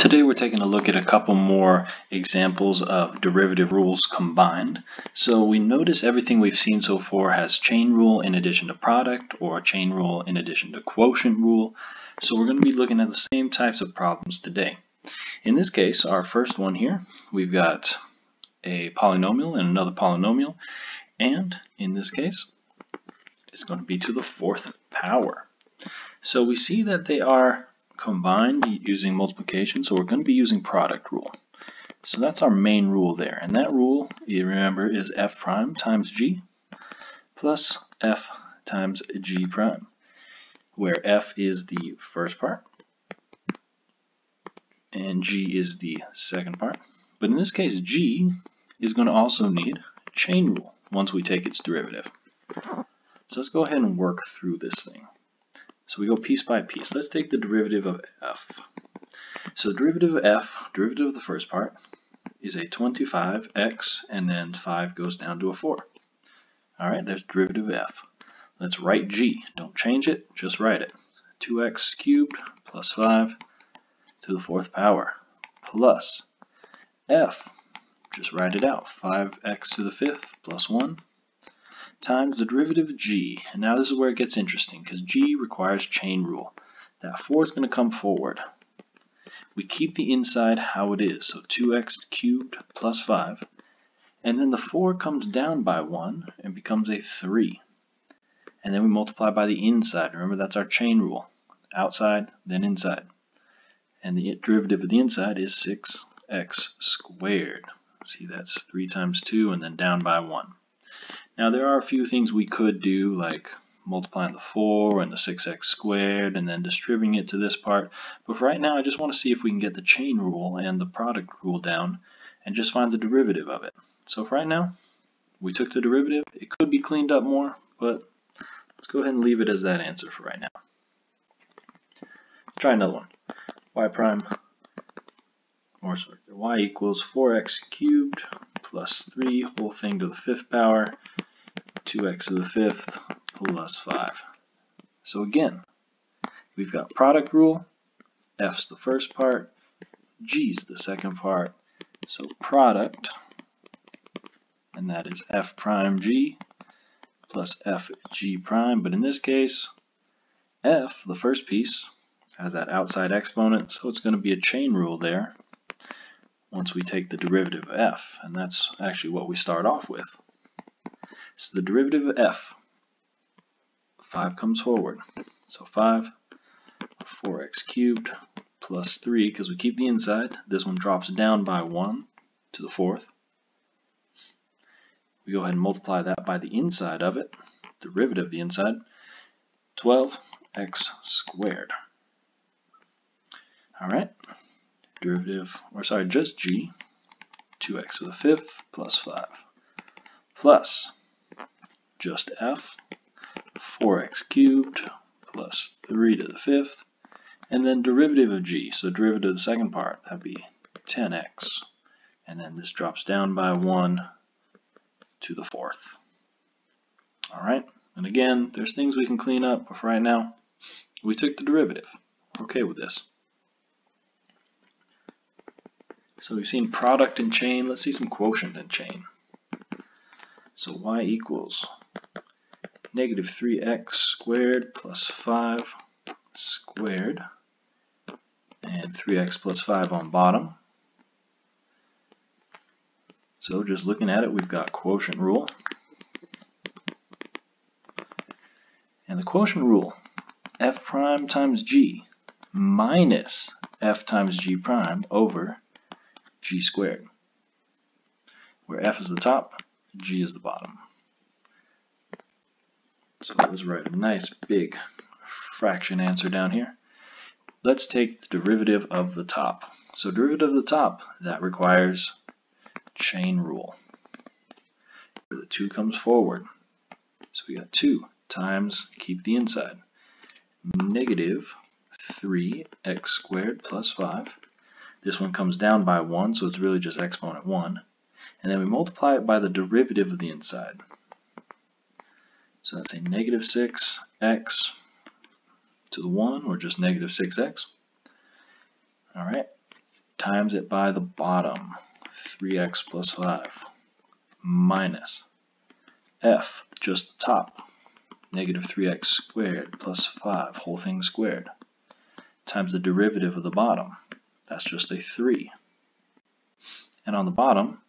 Today we're taking a look at a couple more examples of derivative rules combined. So we notice everything we've seen so far has chain rule in addition to product, or chain rule in addition to quotient rule. So we're going to be looking at the same types of problems today. In this case, our first one here, we've got a polynomial and another polynomial, and in this case it's going to be to the fourth power. So we see that they are combined using multiplication, so we're going to be using product rule. So that's our main rule there, and that rule, you remember, is f prime times g plus f times g prime, where f is the first part and g is the second part. But in this case, g is going to also need chain rule once we take its derivative. So let's go ahead and work through this thing. So we go piece by piece. Let's take the derivative of f. So the derivative of f, derivative of the first part, is a 25x, and then 5 goes down to a 4. Alright, there's derivative of f. Let's write g. Don't change it, just write it. 2x cubed plus 5 to the fourth power plus f. Just write it out. 5x to the fifth plus 1 times the derivative of g. And now this is where it gets interesting, because g requires chain rule. That 4 is going to come forward. We keep the inside how it is, so 2x cubed plus 5. And then the 4 comes down by 1 and becomes a 3. And then we multiply by the inside. Remember, that's our chain rule. Outside, then inside. And the derivative of the inside is 6x squared. See, that's 3 times 2 and then down by 1. Now there are a few things we could do, like multiplying the 4 and the 6x squared and then distributing it to this part, but for right now I just want to see if we can get the chain rule and the product rule down and just find the derivative of it. So for right now, we took the derivative. It could be cleaned up more, but let's go ahead and leave it as that answer for right now. Let's try another one. Y equals 4x cubed plus 3 whole thing to the fifth power, 2x to the fifth plus 5. So again, we've got product rule, f's the first part, g's the second part, so product, and that is f prime g plus f g prime, but in this case, f, the first piece, has that outside exponent, so it's going to be a chain rule there once we take the derivative of f, and that's actually what we start off with. So the derivative of f, 5 comes forward, so 5, 4x cubed plus 3, because we keep the inside, this one drops down by 1 to the fourth. We go ahead and multiply that by the inside of it, derivative of the inside, 12x squared. Alright, just g, 2x to the fifth plus 5, plus just f, 4x cubed plus 3 to the fifth, and then derivative of g, so derivative of the second part, that'd be 10x, and then this drops down by 1 to the fourth. Alright, and again, there's things we can clean up, but for right now, we took the derivative. We're okay with this. So we've seen product and chain. Let's see some quotient and chain. So y equals negative 3x squared plus 5 squared, and 3x plus 5 on bottom. So just looking at it, we've got quotient rule. And the quotient rule, f prime times g minus f times g prime over g squared, where f is the top, g is the bottom. So let's write a nice big fraction answer down here. Let's take the derivative of the top. So derivative of the top, that requires chain rule. The 2 comes forward. So we got 2 times, keep the inside, negative 3x squared plus 5. This one comes down by 1, so it's really just exponent 1. And then we multiply it by the derivative of the inside. So that's a negative 6x to the 1, or just negative 6x. Alright, times it by the bottom, 3x plus 5, minus f, just the top, negative 3x squared plus 5, whole thing squared, times the derivative of the bottom, that's just a 3. And on the bottom,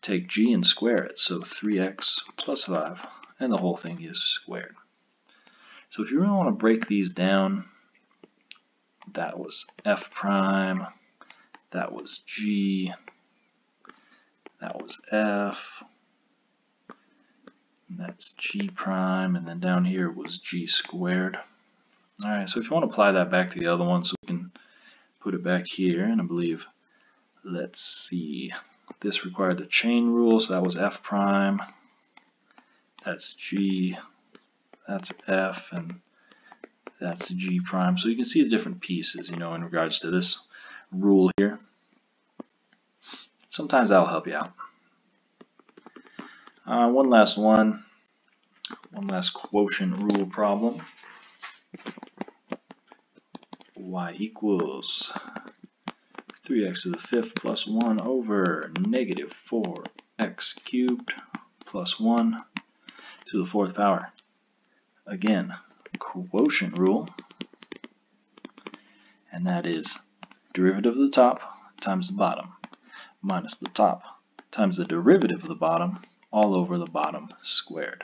take g and square it, so 3x plus 5, and the whole thing is squared. So if you really want to break these down, that was f prime, that was g, that was f, and that's g prime, and then down here was g squared. Alright, so if you want to apply that back to the other one, so we can put it back here, and I believe, let's see, this required the chain rule, so that was f prime, that's g, that's f, and that's g prime. So you can see the different pieces, in regards to this rule here. Sometimes that'll help you out. One last quotient rule problem. Y equals 3x to the 5th plus 1 over negative 4x cubed plus 1 to the 4th power. Again, quotient rule, and that is derivative of the top times the bottom minus the top times the derivative of the bottom all over the bottom squared,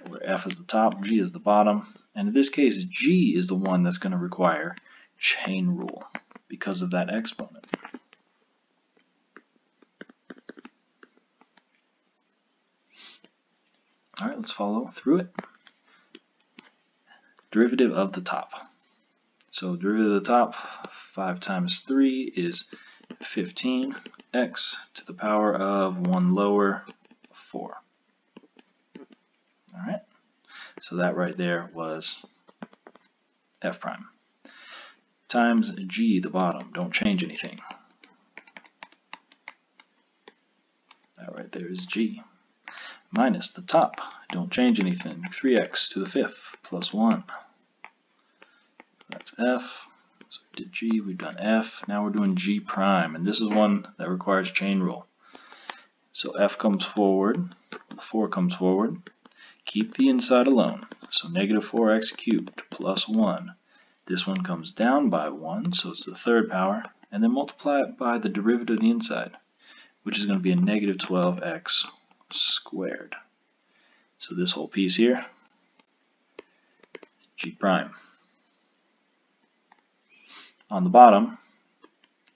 where f is the top, g is the bottom, and in this case g is the one that's going to require chain rule because of that exponent. Alright, let's follow through it. Derivative of the top. So derivative of the top, 5 times 3 is 15, x to the power of 1 lower, 4. Alright, so that right there was f prime. Times g, the bottom, don't change anything. That right there is g. Minus the top, don't change anything, 3x to the 5th plus 1. That's f. So we did g, we've done f, now we're doing g prime, and this is one that requires chain rule. So f comes forward, 4 comes forward, keep the inside alone, so negative 4x cubed plus 1. This one comes down by 1, so it's the 3rd power, and then multiply it by the derivative of the inside, which is going to be a negative 12x squared. So this whole piece here, g prime. On the bottom,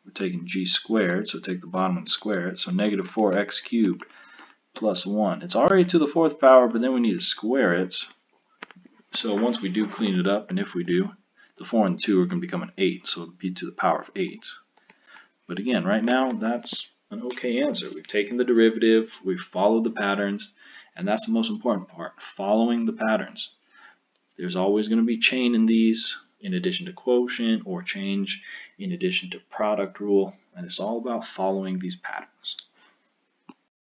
we're taking g squared, so take the bottom and square it, so negative 4x cubed plus 1. It's already to the 4th power, but then we need to square it. So once we do clean it up, and if we do, the 4 and 2 are going to become an 8, so it would be to the power of 8. But again, right now, that's an okay answer. We've taken the derivative, we've followed the patterns, and that's the most important part, following the patterns. There's always going to be chain in these, in addition to quotient, or change in addition to product rule, and it's all about following these patterns.